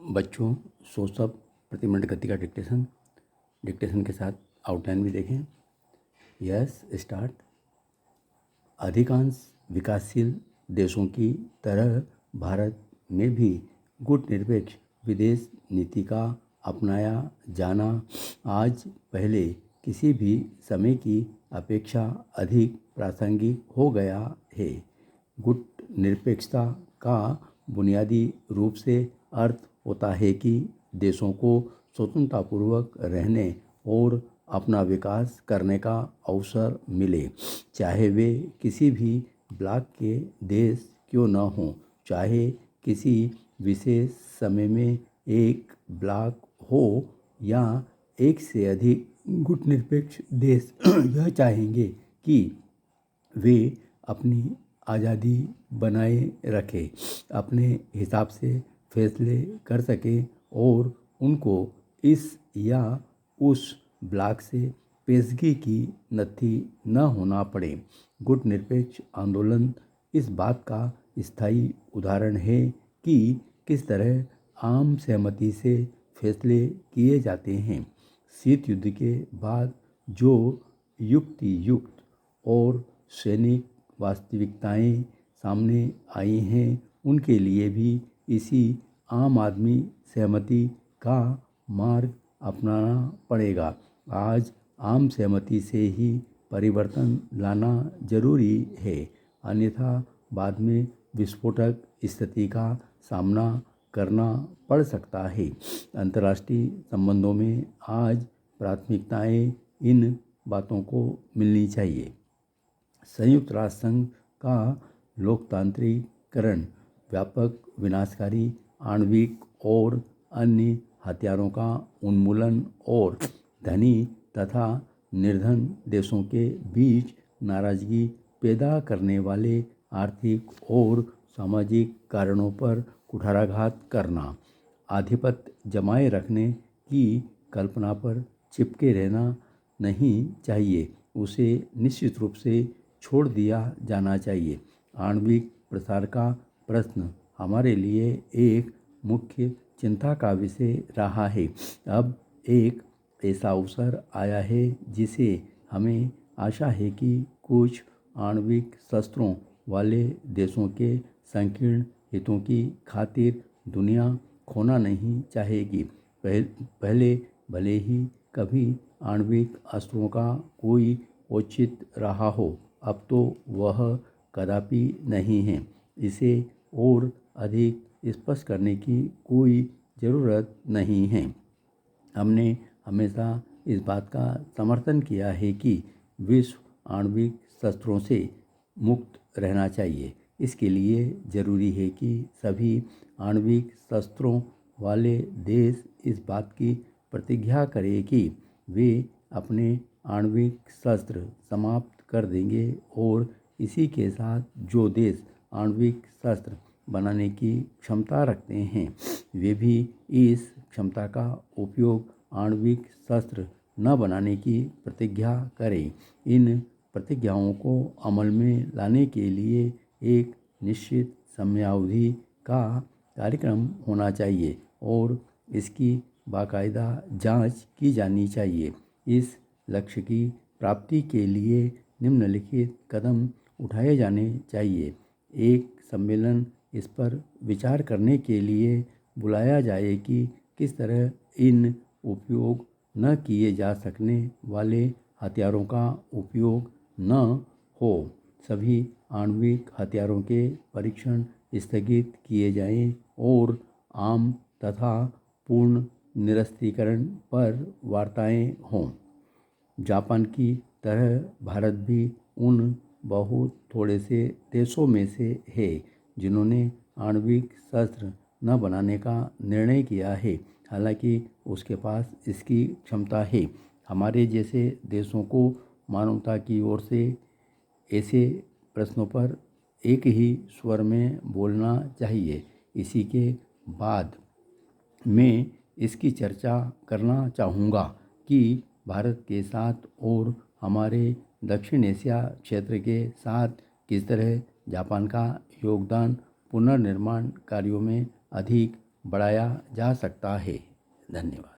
बच्चों, सोच प्रति मिनट गति का डिक्टेशन के साथ आउटलाइन भी देखें। Yes, start. अधिकांश विकासशील देशों की तरह भारत में भी गुटनिरपेक्ष विदेश नीति का अपनाया जाना आज पहले किसी भी समय की अपेक्षा अधिक प्रासंगिक हो गया है। गुटनिरपेक्षता का बुनियादी रूप से अर्थ होता है कि देशों को स्वतंत्रतापूर्वक रहने और अपना विकास करने का अवसर मिले, चाहे वे किसी भी ब्लॉक के देश क्यों न हों। चाहे किसी विशेष समय में एक ब्लॉक हो या एक से अधिक गुटनिरपेक्ष देश यह चाहेंगे कि वे अपनी आज़ादी बनाए रखें, अपने हिसाब से फैसले कर सकें और उनको इस या उस ब्लॉक से पेशगी की नत्थी न होना पड़े। गुटनिरपेक्ष आंदोलन इस बात का स्थायी उदाहरण है कि किस तरह आम सहमति से फैसले किए जाते हैं। शीत युद्ध के बाद जो युक्ति और सैनिक वास्तविकताएं सामने आई हैं, उनके लिए भी इसी आम आदमी सहमति का मार्ग अपनाना पड़ेगा। आज आम सहमति से ही परिवर्तन लाना जरूरी है, अन्यथा बाद में विस्फोटक स्थिति का सामना करना पड़ सकता है। अंतर्राष्ट्रीय संबंधों में आज प्राथमिकताएं इन बातों को मिलनी चाहिए। संयुक्त राष्ट्र संघ का लोकतांत्रिकरण व्यापक विनाशकारी आणविक और अन्य हथियारों का उन्मूलन और धनी तथा निर्धन देशों के बीच नाराजगी पैदा करने वाले आर्थिक और सामाजिक कारणों पर कुठाराघात करना, आधिपत्य जमाए रखने की कल्पना पर चिपके रहना नहीं चाहिए, उसे निश्चित रूप से छोड़ दिया जाना चाहिए। आणविक प्रसार का प्रश्न हमारे लिए एक मुख्य चिंता का विषय रहा है। अब एक ऐसा अवसर आया है जिसे हमें आशा है कि कुछ आणविक शस्त्रों वाले देशों के संकीर्ण हितों की खातिर दुनिया खोना नहीं चाहेगी। पहले भले ही कभी आणविक अस्त्रों का कोई औचित्य रहा हो, अब तो वह कदापि नहीं है। इसे और अधिक स्पष्ट करने की कोई ज़रूरत नहीं है। हमने हमेशा इस बात का समर्थन किया है कि विश्व आणविक शस्त्रों से मुक्त रहना चाहिए। इसके लिए ज़रूरी है कि सभी आणविक शस्त्रों वाले देश इस बात की प्रतिज्ञा करें कि वे अपने आणविक शस्त्र समाप्त कर देंगे और इसी के साथ जो देश आणविक शस्त्र बनाने की क्षमता रखते हैं, वे भी इस क्षमता का उपयोग आणविक शस्त्र न बनाने की प्रतिज्ञा करें। इन प्रतिज्ञाओं को अमल में लाने के लिए एक निश्चित समयावधि का कार्यक्रम होना चाहिए और इसकी बाकायदा जांच की जानी चाहिए। इस लक्ष्य की प्राप्ति के लिए निम्नलिखित कदम उठाए जाने चाहिए। एक सम्मेलन इस पर विचार करने के लिए बुलाया जाए कि किस तरह इन उपयोग न किए जा सकने वाले हथियारों का उपयोग न हो। सभी आणविक हथियारों के परीक्षण स्थगित किए जाएं और आम तथा पूर्ण निरस्त्रीकरण पर वार्ताएं हों। जापान की तरह भारत भी उन बहुत थोड़े से देशों में से है जिन्होंने आणविक शस्त्र न बनाने का निर्णय किया है, हालांकि उसके पास इसकी क्षमता है। हमारे जैसे देशों को मानवता की ओर से ऐसे प्रश्नों पर एक ही स्वर में बोलना चाहिए। इसी के बाद मैं इसकी चर्चा करना चाहूँगा कि भारत के साथ और हमारे दक्षिण एशिया क्षेत्र के साथ किस तरह जापान का योगदान पुनर्निर्माण कार्यों में अधिक बढ़ाया जा सकता है। धन्यवाद।